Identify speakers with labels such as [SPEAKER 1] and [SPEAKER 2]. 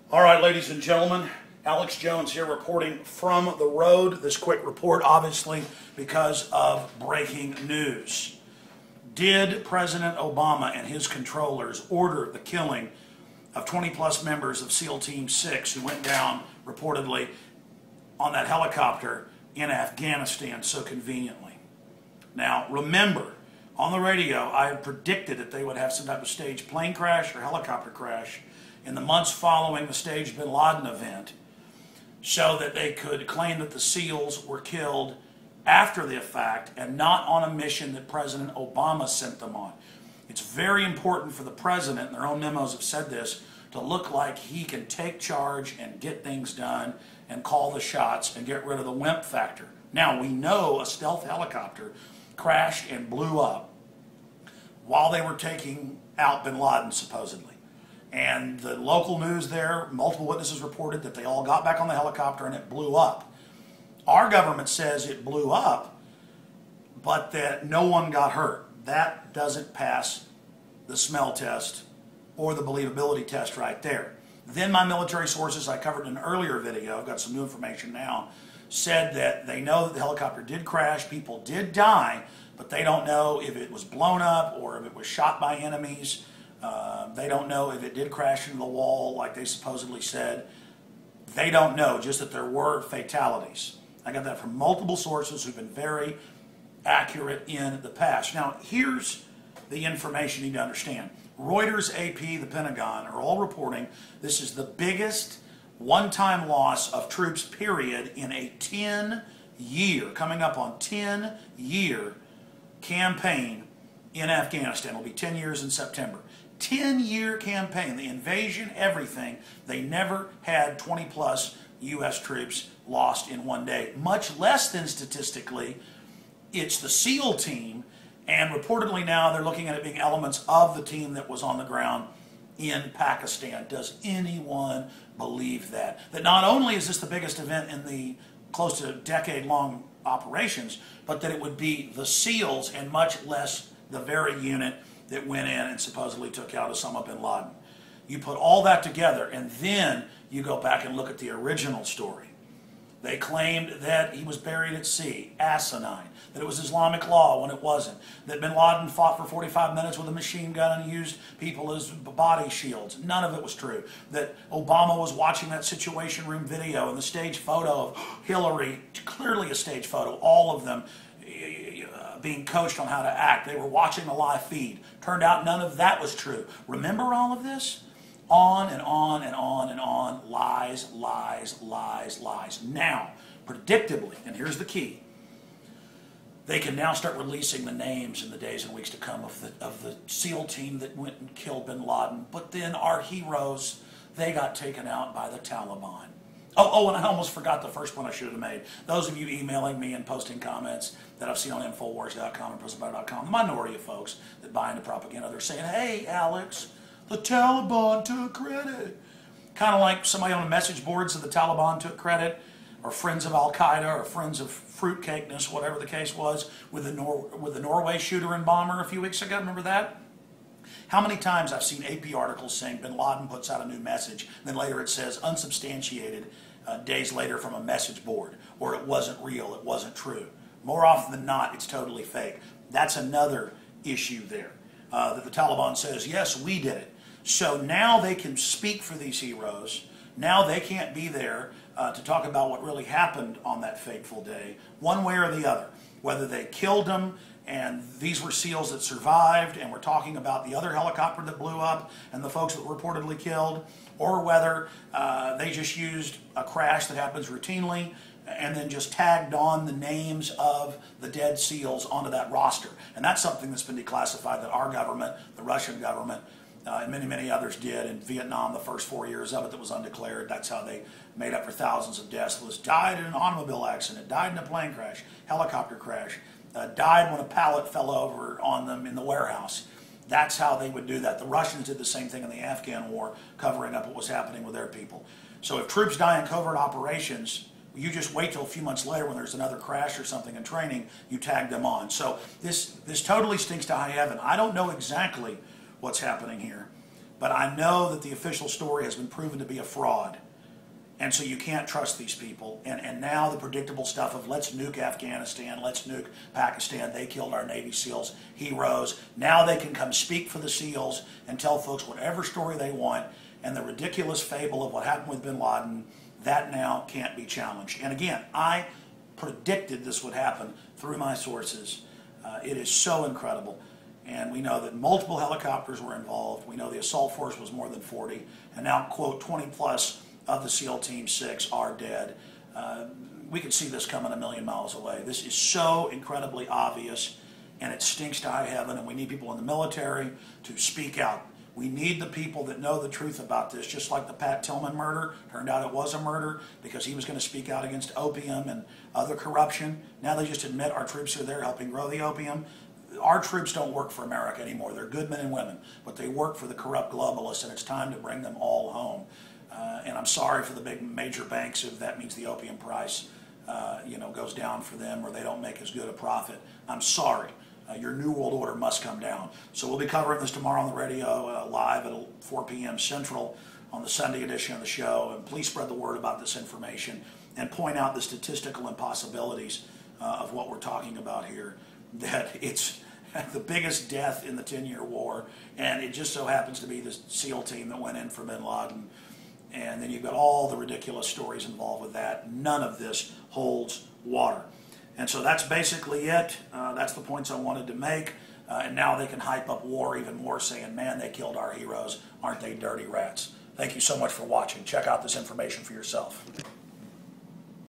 [SPEAKER 1] All right, ladies and gentlemen, Alex Jones here reporting from the road. This quick report, obviously, because of breaking news. Did President Obama and his controllers order the killing of 20-plus members of SEAL Team 6 who went down, reportedly, on that helicopter in Afghanistan so conveniently? Now, remember, on the radio, I had predicted that they would have some type of staged plane crash or helicopter crash in the months following the staged bin Laden event, so that they could claim that the SEALs were killed after the fact and not on a mission that President Obama sent them on. It's very important for the president, and their own memos have said this, to look like he can take charge and get things done and call the shots and get rid of the wimp factor. Now, we know a stealth helicopter crashed and blew up while they were taking out bin Laden, supposedly. And the local news there, multiple witnesses reported that they all got back on the helicopter and it blew up. Our government says it blew up, but that no one got hurt. That doesn't pass the smell test or the believability test right there. Then my military sources, I covered in an earlier video, I've got some new information now, said that they know that the helicopter did crash, people did die, but they don't know if it was blown up or if it was shot by enemies. They don't know if it did crash into the wall like they supposedly said. They don't know, just that there were fatalities. I got that from multiple sources who've been very accurate in the past. Now, here's the information you need to understand. Reuters, AP, the Pentagon are all reporting this is the biggest one-time loss of troops, period, in a 10-year, coming up on 10-year campaign in Afghanistan. It'll be 10 years in September. 10-year campaign, the invasion, everything. They never had 20-plus U.S. troops lost in one day. Much less than statistically, it's the SEAL team, and reportedly now they're looking at it being elements of the team that was on the ground in Pakistan. Does anyone believe that? That not only is this the biggest event in the close to decade-long operations, but that it would be the SEALs and much less the very unit that went in and supposedly took out Osama bin Laden. You put all that together, and then you go back and look at the original story. They claimed that he was buried at sea, asinine, that it was Islamic law when it wasn't, that bin Laden fought for 45 minutes with a machine gun and used people as body shields. None of it was true. That Obama was watching that Situation Room video and the stage photo of Hillary, clearly a stage photo, all of them being coached on how to act. They were watching a live feed. Turned out none of that was true. Remember all of this? On and on and on and on. Lies, lies, lies, lies. Now, predictably, and here's the key, they can now start releasing the names in the days and weeks to come of the SEAL team that went and killed bin Laden. But then our heroes, they got taken out by the Taliban. Oh, and I almost forgot the first one I should have made. Those of you emailing me and posting comments that I've seen on Infowars.com and PrisonButter.com, the minority of folks that buy into propaganda, they're saying, hey, Alex, the Taliban took credit. Kind of like somebody on the message boards of the Taliban took credit, or friends of Al-Qaeda, or friends of fruitcakeness, whatever the case was, with the Norway shooter and bomber a few weeks ago. Remember that? How many times I've seen AP articles saying bin Laden puts out a new message, and then later it says unsubstantiated days later from a message board, or it wasn't real, it wasn't true. More often than not, it's totally fake. That's another issue there, that the Taliban says, yes, we did it. So now they can speak for these heroes. Now they can't be there to talk about what really happened on that fateful day, one way or the other. Whether they killed them and these were SEALs that survived, and we're talking about the other helicopter that blew up and the folks that were reportedly killed, or whether they just used a crash that happens routinely and then just tagged on the names of the dead SEALs onto that roster. And that's something that's been declassified that our government, the Russian government, and many, many others did. In Vietnam, the first 4 years of it that was undeclared, that's how they made up for thousands of deaths. It was died in an automobile accident, died in a plane crash, helicopter crash, died when a pallet fell over on them in the warehouse. That's how they would do that. The Russians did the same thing in the Afghan war, covering up what was happening with their people. So if troops die in covert operations, you just wait till a few months later when there's another crash or something in training, you tag them on. So this totally stinks to high heaven. I don't know exactly what's happening here, But I know that the official story has been proven to be a fraud. And so you can't trust these people. And now the predictable stuff of let's nuke Afghanistan, let's nuke Pakistan, they killed our Navy SEALs, heroes. Now they can come speak for the SEALs and tell folks whatever story they want. And the ridiculous fable of what happened with bin Laden, that now can't be challenged. And again, I predicted this would happen through my sources. It is so incredible. And we know that multiple helicopters were involved. We know the assault force was more than 40. And now, quote, 20 plus of the SEAL Team 6 are dead. We can see this coming a million miles away. This is so incredibly obvious, and it stinks to high heaven, and we need people in the military to speak out. We need the people that know the truth about this, just like the Pat Tillman murder. Turned out it was a murder because he was going to speak out against opium and other corruption. Now they just admit our troops are there helping grow the opium. Our troops don't work for America anymore. They're good men and women, but they work for the corrupt globalists, and it's time to bring them all home. And I'm sorry for the big major banks if that means the opium price goes down for them or they don't make as good a profit. I'm sorry. Your New World Order must come down. So we'll be covering this tomorrow on the radio live at 4 p.m. Central on the Sunday edition of the show. And please spread the word about this information and point out the statistical impossibilities of what we're talking about here. That it's the biggest death in the 10-year war, and it just so happens to be the SEAL team that went in for bin Laden. And then you've got all the ridiculous stories involved with that. None of this holds water. And so that's basically it. That's the points I wanted to make. And now they can hype up war even more, saying, man, they killed our heroes. Aren't they dirty rats? Thank you so much for watching. Check out this information for yourself.